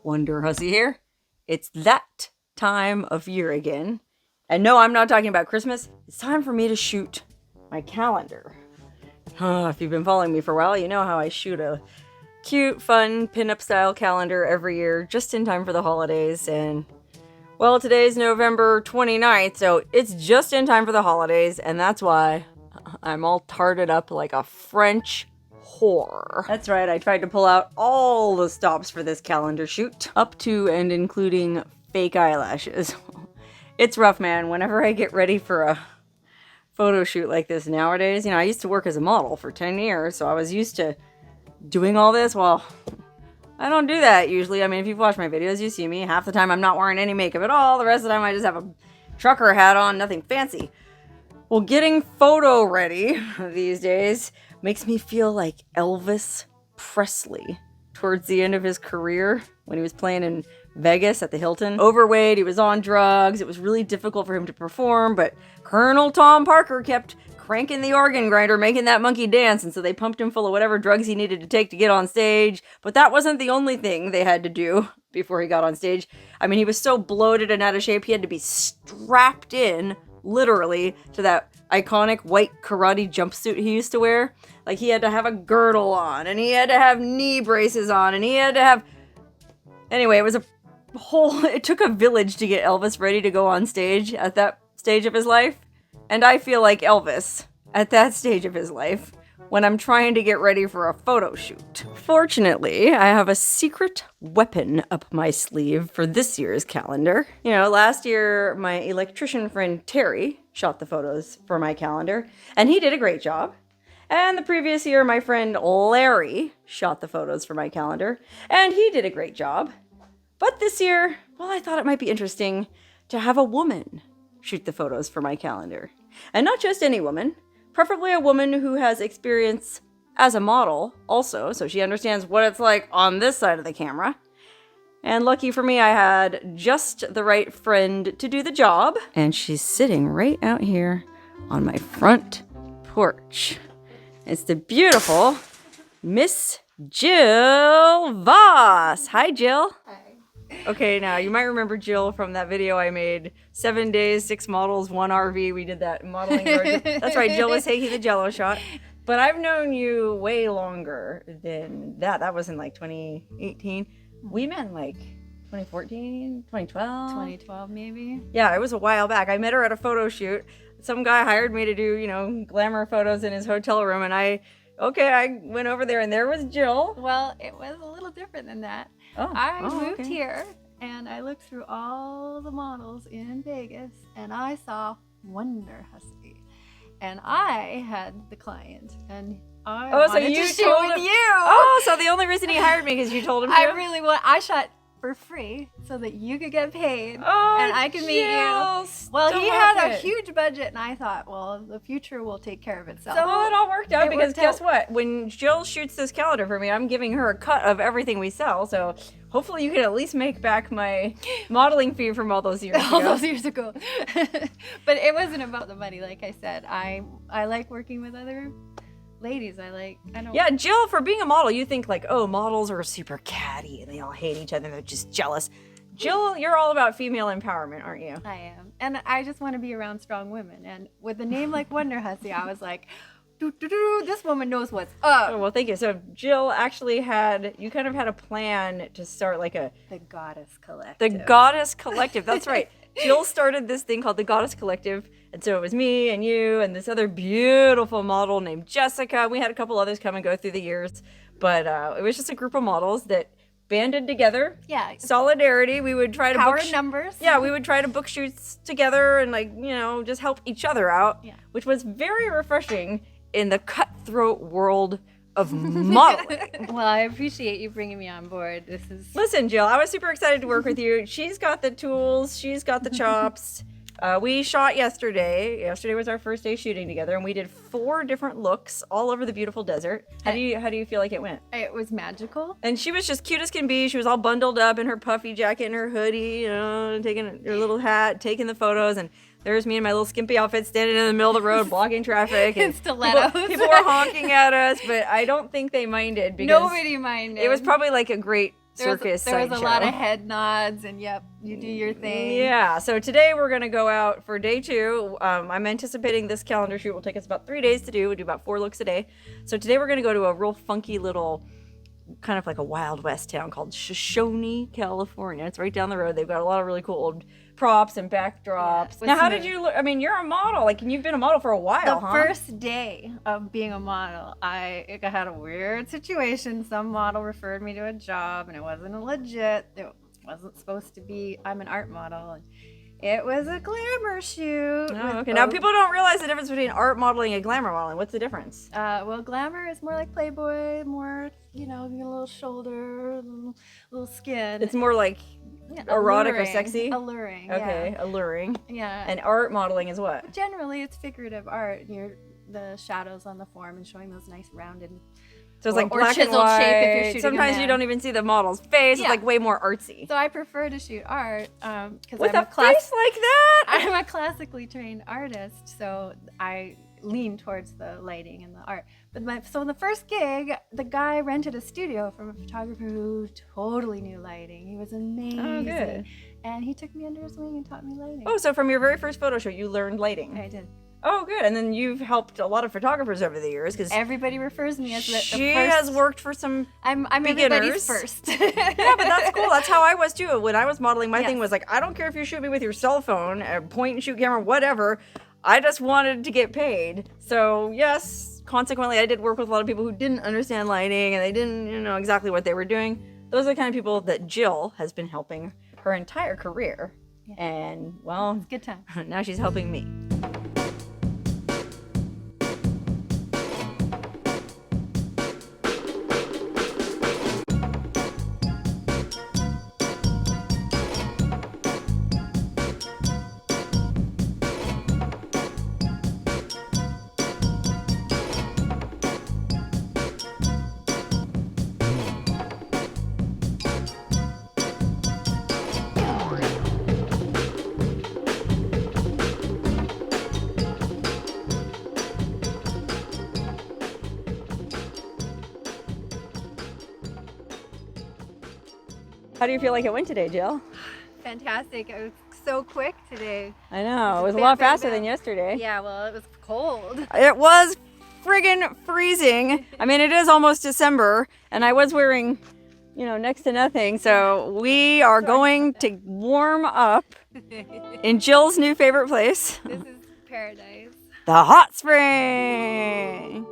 Wonderhussy here. It's that time of year again. And no, I'm not talking about Christmas. It's time for me to shoot my calendar. If you've been following me for a while, you know how I shoot a cute, fun, pinup style calendar every year just in time for the holidays. And well, today's November 29th, so it's just in time for the holidays, and that's why I'm all tarted up like a French whore. That's right, I tried to pull out all the stops for this calendar shoot, up to and including fake eyelashes. It's rough, man. Whenever I get ready for a photo shoot like this nowadays, I used to work as a model for 10 years, so I was used to doing all this. Well, I don't do that usually. I mean, if you've watched my videos, you see me. Half the time I'm not wearing any makeup at all. The rest of the time I just have a trucker hat on, nothing fancy. Well, getting photo ready these days makes me feel like Elvis Presley towards the end of his career when he was playing in Vegas at the Hilton. Overweight, he was on drugs. It was really difficult for him to perform, but Colonel Tom Parker kept cranking the organ grinder, making that monkey dance, and so they pumped him full of whatever drugs he needed to take to get on stage. But that wasn't the only thing they had to do before he got on stage. I mean, he was so bloated and out of shape, he had to be strapped in, literally, to that iconic white karate jumpsuit he used to wear. Like, he had to have a girdle on, and he had to have knee braces on, and he had to have... Anyway, it took a village to get Elvis ready to go on stage at that stage of his life. And I feel like Elvis at that stage of his life when I'm trying to get ready for a photo shoot. Fortunately, I have a secret weapon up my sleeve for this year's calendar. Last year, my electrician friend Terry shot the photos for my calendar, and he did a great job. And the previous year, my friend Larry shot the photos for my calendar, and he did a great job. But this year, well, I thought it might be interesting to have a woman shoot the photos for my calendar. And not just any woman, preferably a woman who has experience as a model also, so she understands what it's like on this side of the camera. And lucky for me, I had just the right friend to do the job. And she's sitting right out here on my front porch. It's the beautiful Miss Jill Voss. Hi, Jill. Hi. Okay, now you might remember Jill from that video I made, 7 days, 6 models, 1 RV. We did that modeling. That's right, Jill was taking the Jello shot. But I've known you way longer than that. That was in like 2018. We met in like 2014, 2012. 2012 maybe? Yeah, it was a while back. I met her at a photo shoot. Some guy hired me to do, glamour photos in his hotel room, and I went over there, and there was Jill. Well, it was a little different than that. I moved here, and I looked through all the models in Vegas, and I saw Wonderhussy, and I had the client, and I wanted to shoot with you. Oh, so the only reason he hired me because you told him to? I shot for free so that you could get paid, and I could meet you. Well, he had a huge budget, and I thought, well, the future will take care of itself. So it all worked out because guess what? When Jill shoots this calendar for me, I'm giving her a cut of everything we sell. So hopefully you can at least make back my modeling fee from all those years ago. But it wasn't about the money, like I said. I like working with other ladies. Yeah, Jill, for being a model, you think like, oh, models are super catty and they all hate each other and they're just jealous. Jill, you're all about female empowerment, aren't you? I am. And I just want to be around strong women. And with a name like Wonderhussy, I was like, this woman knows what's up. Oh, well, thank you. So Jill actually had a plan to start like the Goddess Collective. The Goddess Collective, that's right. Jill started this thing called the Goddess Collective, and so it was me and you and this other beautiful model named Jessica. We had a couple others come and go through the years, but it was just a group of models that banded together. Yeah. Solidarity. We would try to power numbers. Yeah, we would try to book shoots together and just help each other out, which was very refreshing in the cutthroat world of modeling. Well, I appreciate you bringing me on board. Listen, Jill, I was super excited to work with you. She's got the tools. She's got the chops. We shot yesterday. Yesterday was our first day shooting together, and we did 4 different looks all over the beautiful desert. How do you feel like it went? It was magical. And she was just cute as can be. She was all bundled up in her puffy jacket and her hoodie, taking her little hat, taking the photos, and there's me in my little skimpy outfit standing in the middle of the road blocking traffic. And stilettos. People were honking at us, but I don't think they minded because nobody minded. It was probably like a great circus there was a sideshow. lot of head nods and yep, you do your thing. Yeah, so today we're going to go out for day 2. I'm anticipating this calendar shoot will take us about 3 days to do. We do about 4 looks a day. So today we're going to go to a real funky little, kind of like a Wild West town called Shoshone, California. It's right down the road. They've got a lot of really cool old props and backdrops. Yeah, now, how did you look? I mean, you're a model. Like, and you've been a model for a while, The first day of being a model, I had a weird situation. Some model referred me to a job, and it wasn't legit. It wasn't supposed to be. I'm an art model, and it was a glamour shoot. Oh, okay. Now, people don't realize the difference between art modeling and glamour modeling. What's the difference? Well, glamour is more like Playboy, more, you know, your little shoulder, little skin. It's more like erotic or sexy? Alluring, Okay, yeah. alluring. Yeah. And art modeling is what? Generally, it's figurative art. You're the shadows on the form and showing those nice rounded. So it's like or black and chiseled white. shape if you're shooting Sometimes a you man. don't even see the model's face. Yeah. It's like way more artsy. So I prefer to shoot art because With I'm a face like that? I'm a classically trained artist, so I lean towards the lighting and the art. But so in the first gig, the guy rented a studio from a photographer who totally knew lighting. He was amazing. Oh, good. And he took me under his wing and taught me lighting. Oh, so from your very first photo shoot, you learned lighting. I did. Oh, good. And then you've helped a lot of photographers over the years because Everybody refers me as the she first. has worked for some. I'm beginners. everybody's first. Yeah, but that's cool. That's how I was too. When I was modeling, my thing Yes. was like, I don't care if you shoot me with your cell phone, a point and shoot camera, whatever. I just wanted to get paid. So yes, consequently, I did work with a lot of people who didn't understand lighting and they didn't know exactly what they were doing. Those are the kind of people that Jill has been helping her entire career. Yeah. And well, Good time. now she's helping me. How do you feel like it went today, Jill? Fantastic. It was so quick today. I know. It was a Bam, lot bam, faster bam. than yesterday. Yeah, well, it was cold. It was friggin' freezing. I mean, it is almost December, and I was wearing, next to nothing. So we are going to warm up in Jill's new favorite place, This is paradise. the hot spring.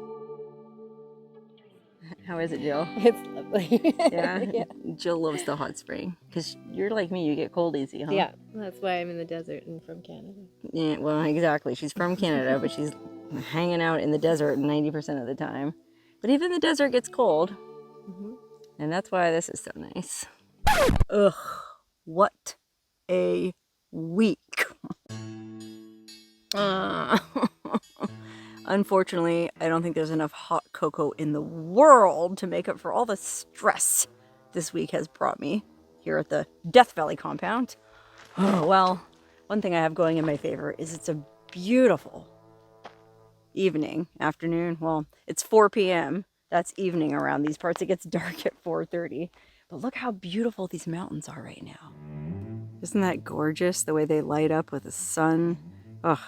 How is it, Jill? It's lovely. Yeah? Jill loves the hot spring because you're like me, you get cold easy, huh? Yeah, that's why I'm in the desert and from Canada. Yeah, well, exactly. She's from Canada, but she's hanging out in the desert 90% of the time. But even the desert gets cold. Mm-hmm. And that's why this is so nice. Ugh, what a week. Unfortunately, I don't think there's enough hot cocoa in the world to make up for all the stress this week has brought me here at the Death Valley compound. Oh, well, one thing I have going in my favor is it's a beautiful afternoon. Well, it's 4 p.m. That's evening around these parts. It gets dark at 4:30. But look how beautiful these mountains are right now. Isn't that gorgeous, the way they light up with the sun? Ugh,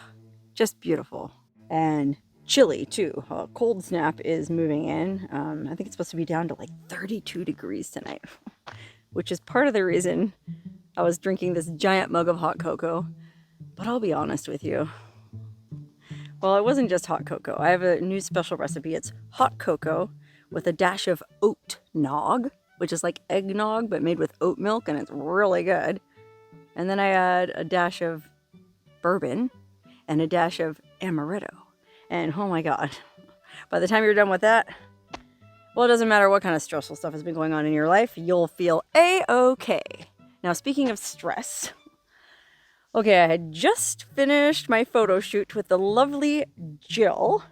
just beautiful. And chilly, too. A cold snap is moving in. I think it's supposed to be down to like 32 degrees tonight, which is part of the reason I was drinking this giant mug of hot cocoa. But I'll be honest with you. Well, it wasn't just hot cocoa. I have a new special recipe. It's hot cocoa with a dash of oat nog, which is like eggnog, but made with oat milk, and it's really good. And then I add a dash of bourbon and a dash of amaretto. And oh my God, by the time you're done with that, well, it doesn't matter what kind of stressful stuff has been going on in your life, you'll feel A-okay. Now, speaking of stress, okay, I had just finished my photo shoot with the lovely Jill.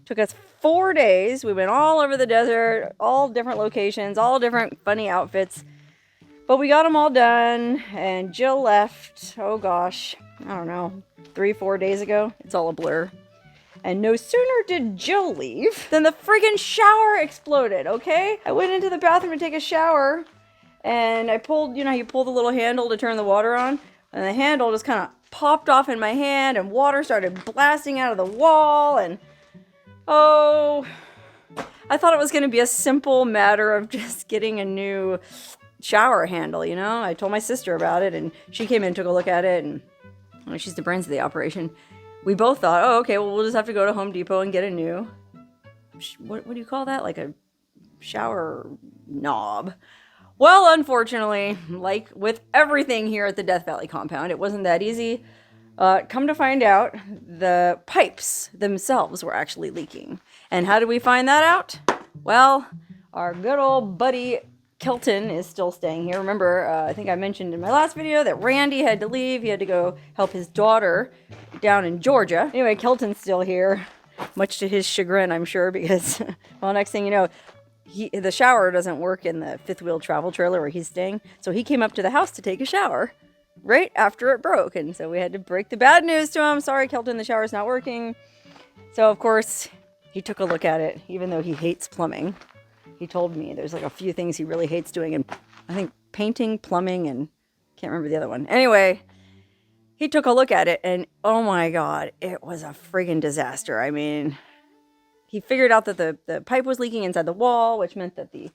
Took us 4 days. We went all over the desert, all different locations, all different funny outfits. But we got them all done, and Jill left, oh gosh, I don't know, 3-4 days ago. It's all a blur. And no sooner did Jill leave than the friggin' shower exploded, okay? I went into the bathroom to take a shower, and I pulled, you pull the little handle to turn the water on, and the handle just kind of popped off in my hand, and water started blasting out of the wall, and oh, I thought it was going to be a simple matter of just getting a new shower handle, I told my sister about it, and she came in and took a look at it, and she's the brains of the operation. We both thought, oh, okay, well, we'll just have to go to Home Depot and get a new, what do you call that? Like a shower knob. Well, unfortunately, like with everything here at the Death Valley compound, it wasn't that easy. Come to find out, the pipes themselves were actually leaking. And how did we find that out? Well, our good old buddy Kelton is still staying here. Remember, I think I mentioned in my last video that Randy had to leave. He had to go help his daughter down in Georgia. Anyway, Kelton's still here, much to his chagrin, I'm sure, because, well, next thing you know, the shower doesn't work in the fifth wheel travel trailer where he's staying. So he came up to the house to take a shower right after it broke. And so we had to break the bad news to him. Sorry, Kelton, the shower's not working. So, of course, he took a look at it, even though he hates plumbing. He told me there's like a few things he really hates doing. And I think painting, plumbing, and can't remember the other one. Anyway, he took a look at it and oh my God, it was a friggin' disaster. I mean, he figured out that the pipe was leaking inside the wall, which meant that the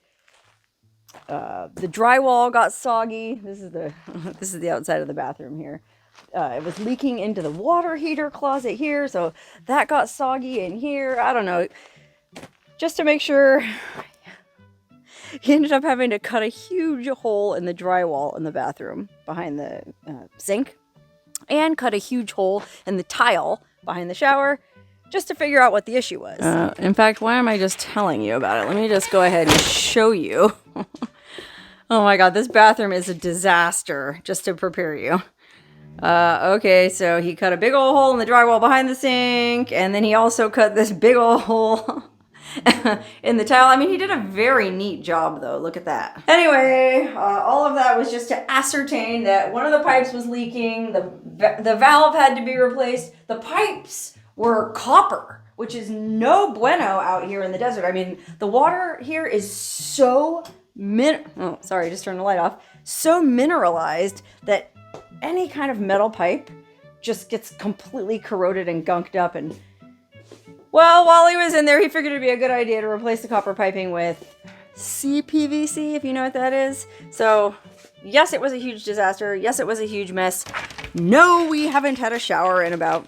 drywall got soggy. This is the outside of the bathroom here. It was leaking into the water heater closet here, so that got soggy in here. I don't know. Just to make sure, he ended up having to cut a huge hole in the drywall in the bathroom behind the sink, and cut a huge hole in the tile behind the shower, just to figure out what the issue was. In fact, why am I just telling you about it? Let me just go ahead and show you. Oh my God, this bathroom is a disaster, just to prepare you. Okay, so he cut a big old hole in the drywall behind the sink, and then he also cut this big old hole in the tile. I mean, he did a very neat job, though. Look at that. Anyway, all of that was just to ascertain that one of the pipes was leaking, the valve had to be replaced, the pipes were copper, which is no bueno out here in the desert. I mean, the water here is so just turned the light off. So mineralized that any kind of metal pipe just gets completely corroded and gunked up. And well, while he was in there, he figured it'd be a good idea to replace the copper piping with CPVC, if you know what that is. So yes, it was a huge disaster. Yes, it was a huge mess. No, we haven't had a shower in about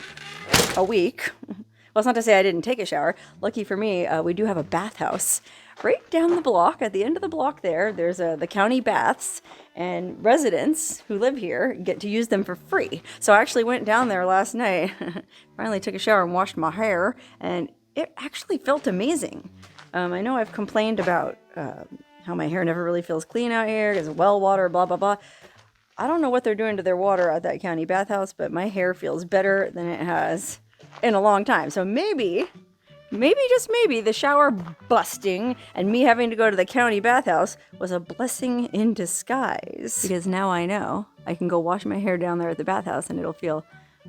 a week. Well, it's not to say I didn't take a shower. Lucky for me, we do have a bathhouse right down the block. At the end of the block there's the county baths, and residents who live here get to use them for free. So I actually went down there last night, finally took a shower and washed my hair, and it actually felt amazing. I know I've complained about how my hair never really feels clean out here because of well water, blah, blah, blah. I don't know what they're doing to their water at that county bathhouse, but my hair feels better than it has in a long time. So maybe, just maybe, the shower busting and me having to go to the county bathhouse was a blessing in disguise. Because now I know I can go wash my hair down there at the bathhouse and it'll feel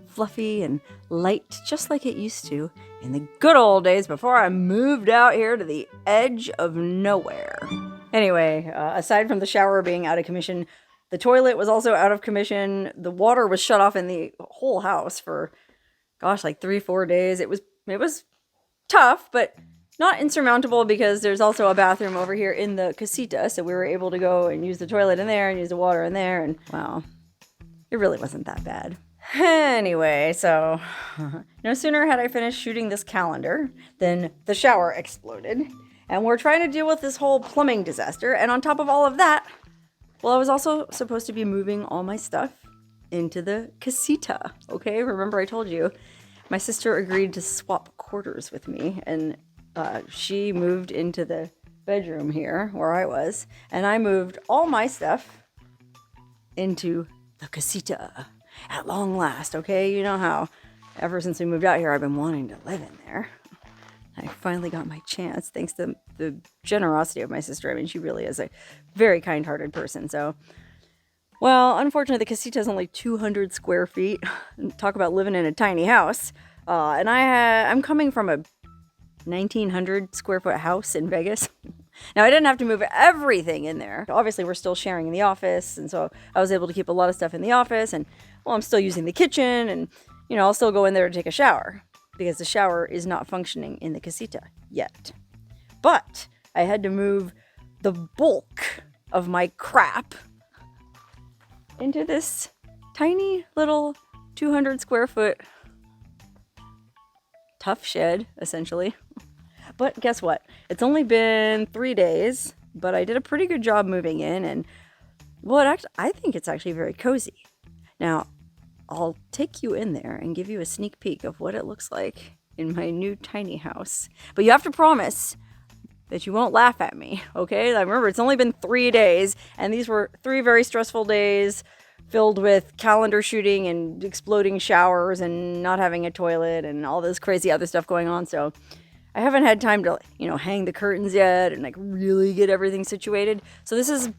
fluffy and light, just like it used to in the good old days before I moved out here to the edge of nowhere. Anyway, aside from the shower being out of commission, the toilet was also out of commission. The water was shut off in the whole house for, gosh, like 3-4 days. It was tough, but not insurmountable because there's also a bathroom over here in the casita. So we were able to go and use the toilet in there and use the water in there. And wow, it really wasn't that bad. Anyway, so no sooner had I finished shooting this calendar than the shower exploded. And we're trying to deal with this whole plumbing disaster. And on top of all of that, well, I was also supposed to be moving all my stuff into the casita. Okay, remember I told you my sister agreed to swap quarters with me, and she moved into the bedroom here where I was, and I moved all my stuff into the casita at long last. Okay, you know how ever since we moved out here I've been wanting to live in there. I finally got my chance thanks to the generosity of my sister. I mean, she really is a very kind-hearted person. So, well, unfortunately, the casita is only 200 square feet. Talk about living in a tiny house. And I'm coming from a 1,900 square foot house in Vegas. Now, I didn't have to move everything in there. Obviously, we're still sharing in the office, and so I was able to keep a lot of stuff in the office, and, well, I'm still using the kitchen, and, you know, I'll still go in there to take a shower, because the shower is not functioning in the casita yet. But I had to move the bulk of my crap into this tiny little 200 square foot tough shed, essentially. But guess what? It's only been 3 days, but I did a pretty good job moving in, and well, I think it's actually very cozy. Now, I'll take you in there and give you a sneak peek of what it looks like in my new tiny house. But you have to promise that you won't laugh at me, okay? I remember it's only been 3 days, and these were 3 very stressful days filled with calendar shooting and exploding showers and not having a toilet and all this crazy other stuff going on. So I haven't had time to, you know, hang the curtains yet and like really get everything situated. So this is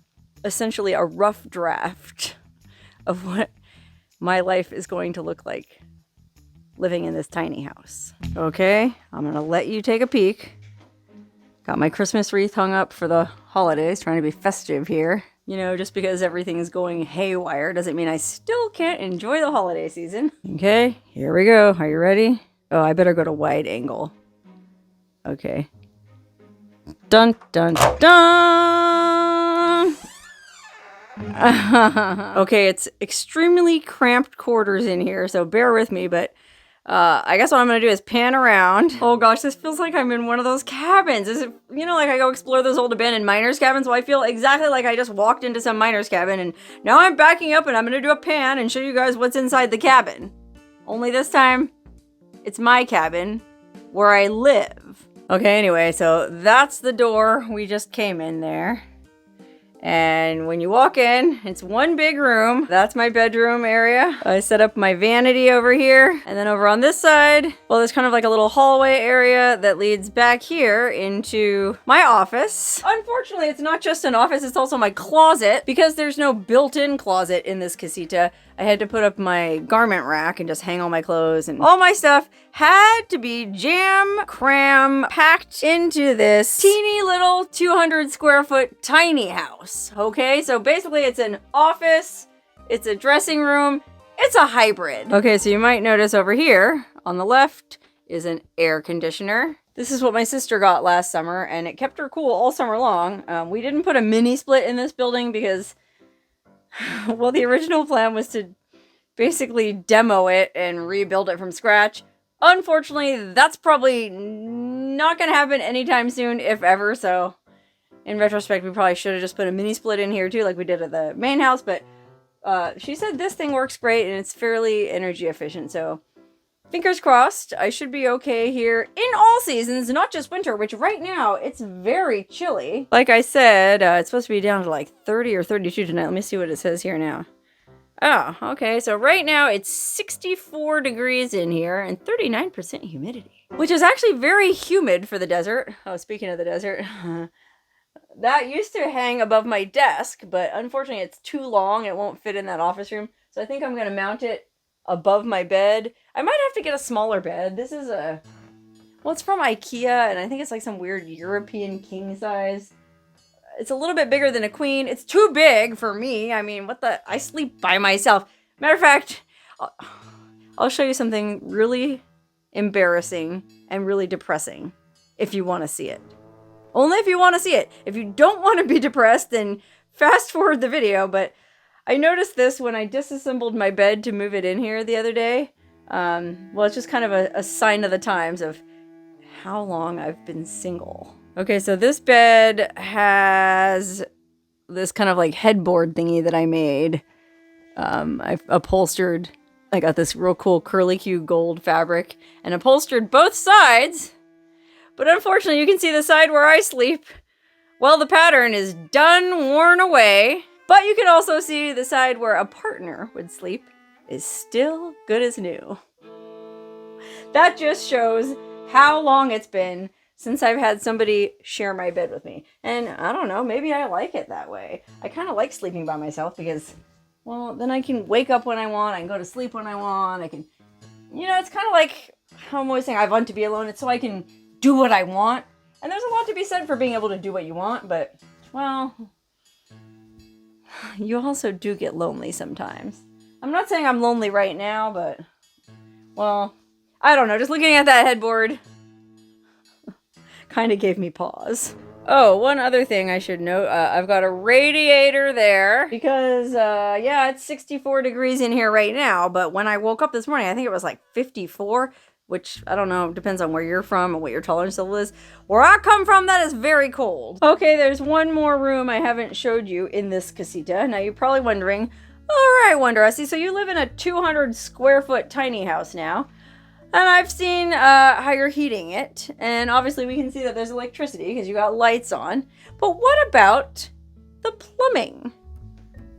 essentially a rough draft of what my life is going to look like living in this tiny house. Okay, I'm gonna let you take a peek. Got my Christmas wreath hung up for the holidays, trying to be festive here. You know, just because everything's going haywire doesn't mean I still can't enjoy the holiday season. Okay, here we go. Are you ready? Oh, I better go to wide angle. Okay. Dun, dun, dun! Okay, it's extremely cramped quarters in here, so bear with me, but I guess what I'm gonna do is pan around. Oh gosh, this feels like I'm in one of those cabins. Is it, you know, like I go explore those old abandoned miners' cabins? Well, I feel exactly like I just walked into some miner's cabin, and now I'm backing up and I'm gonna do a pan and show you guys what's inside the cabin. Only this time, it's my cabin where I live. Okay, anyway, so that's the door. We just came in there. And when you walk in, it's one big room. That's my bedroom area. I set up my vanity over here. And then over on this side, well, there's kind of like a little hallway area that leads back here into my office. Unfortunately, it's not just an office, it's also my closet. Because there's no built-in closet in this casita, I had to put up my garment rack and just hang all my clothes, and all my stuff had to be cram packed into this teeny little 200 square foot tiny house. Okay, so basically it's an office, it's a dressing room, it's a hybrid. Okay, so you might notice over here on the left is an air conditioner. This is what my sister got last summer, and it kept her cool all summer long. We didn't put a mini split in this building because, well, the original plan was to basically demo it and rebuild it from scratch. Unfortunately, that's probably not going to happen anytime soon, if ever, so in retrospect, we probably should have just put a mini split in here too, like we did at the main house, but she said this thing works great and it's fairly energy efficient, so fingers crossed, I should be okay here in all seasons, not just winter, which right now, it's very chilly. Like I said, it's supposed to be down to like 30 or 32 tonight. Let me see what it says here now. Oh, okay, so right now it's 64 degrees in here and 39% humidity, which is actually very humid for the desert. Oh, speaking of the desert, that used to hang above my desk, but unfortunately it's too long. It won't fit in that office room, so I think I'm going to mount it above my bed. I might have to get a smaller bed. This is well, it's from IKEA, and I think it's like some weird European king size. It's a little bit bigger than a queen. It's too big for me. I mean, I sleep by myself. Matter of fact, I'll show you something really embarrassing and really depressing if you want to see it. Only if you want to see it. If you don't want to be depressed, then fast forward the video. But I noticed this when I disassembled my bed to move it in here the other day. Well, it's just kind of a sign of the times of how long I've been single. Okay, so this bed has this kind of like headboard thingy that I made. I've upholstered, I got this real cool curly-Q gold fabric and upholstered both sides. But unfortunately, you can see the side where I sleep. Well, the pattern is done, worn away. But you can also see the side where a partner would sleep is still good as new. That just shows how long it's been since I've had somebody share my bed with me. And I don't know, maybe I like it that way. I kind of like sleeping by myself because, well, then I can wake up when I want, I can go to sleep when I want, I can, you know, it's kind of like how I'm always saying I want to be alone. It's so I can do what I want. And there's a lot to be said for being able to do what you want, but, well, you also do get lonely sometimes. I'm not saying I'm lonely right now, but, well, I don't know. Just looking at that headboard kind of gave me pause. Oh, one other thing I should note, I've got a radiator there because, yeah, it's 64 degrees in here right now, but when I woke up this morning, I think it was like 54, which, I don't know, depends on where you're from and what your tolerance level is. Where I come from, that is very cold. Okay, there's one more room I haven't showed you in this casita. Now, you're probably wondering, all right, Wonderhussy, so you live in a 200 square foot tiny house now. And I've seen how you're heating it, and obviously we can see that there's electricity because you got lights on. But what about the plumbing?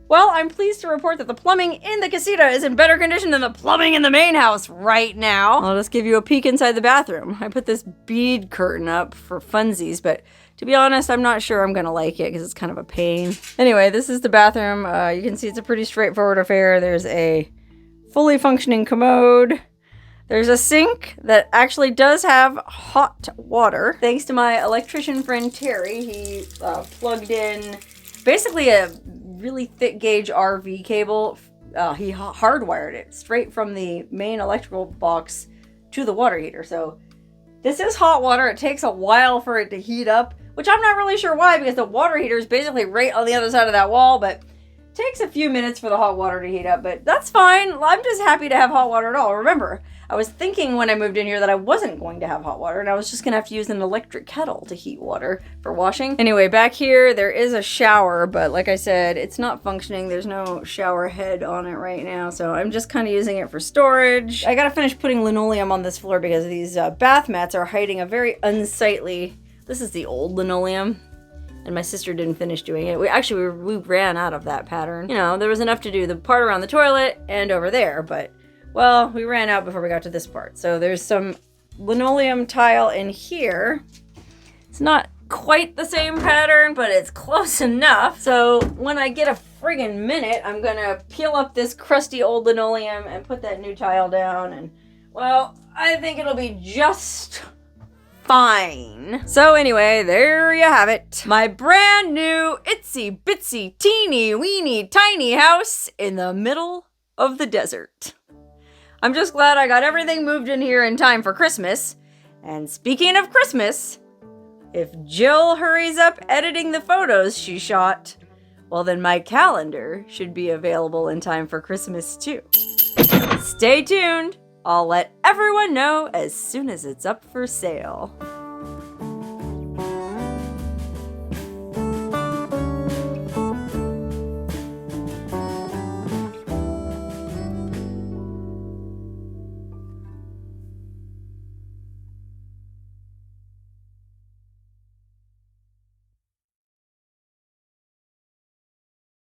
Well, I'm pleased to report that the plumbing in the casita is in better condition than the plumbing in the main house right now. I'll just give you a peek inside the bathroom. I put this bead curtain up for funsies, but to be honest, I'm not sure I'm gonna like it because it's kind of a pain. Anyway, this is the bathroom. You can see it's a pretty straightforward affair. There's a fully functioning commode. There's a sink that actually does have hot water. Thanks to my electrician friend Terry, he plugged in basically a really thick gauge RV cable. He hardwired it straight from the main electrical box to the water heater. So this is hot water. It takes a while for it to heat up, which I'm not really sure why because the water heater is basically right on the other side of that wall, but it takes a few minutes for the hot water to heat up, but that's fine. I'm just happy to have hot water at all. Remember, I was thinking when I moved in here that I wasn't going to have hot water and I was just gonna have to use an electric kettle to heat water for washing. Anyway, back here, there is a shower, but like I said, it's not functioning. There's no shower head on it right now, so I'm just kind of using it for storage. I gotta finish putting linoleum on this floor because these bath mats are hiding a very unsightly, this is the old linoleum, and my sister didn't finish doing it. We ran out of that pattern. You know, there was enough to do the part around the toilet and over there, but well, we ran out before we got to this part. So there's some linoleum tile in here. It's not quite the same pattern, but it's close enough. So when I get a friggin' minute, I'm gonna peel up this crusty old linoleum and put that new tile down. And well, I think it'll be just fine. So anyway, there you have it. My brand new itsy bitsy teeny weeny tiny house in the middle of the desert. I'm just glad I got everything moved in here in time for Christmas. And speaking of Christmas, if Jill hurries up editing the photos she shot, well then my calendar should be available in time for Christmas too. Stay tuned. I'll let everyone know as soon as it's up for sale.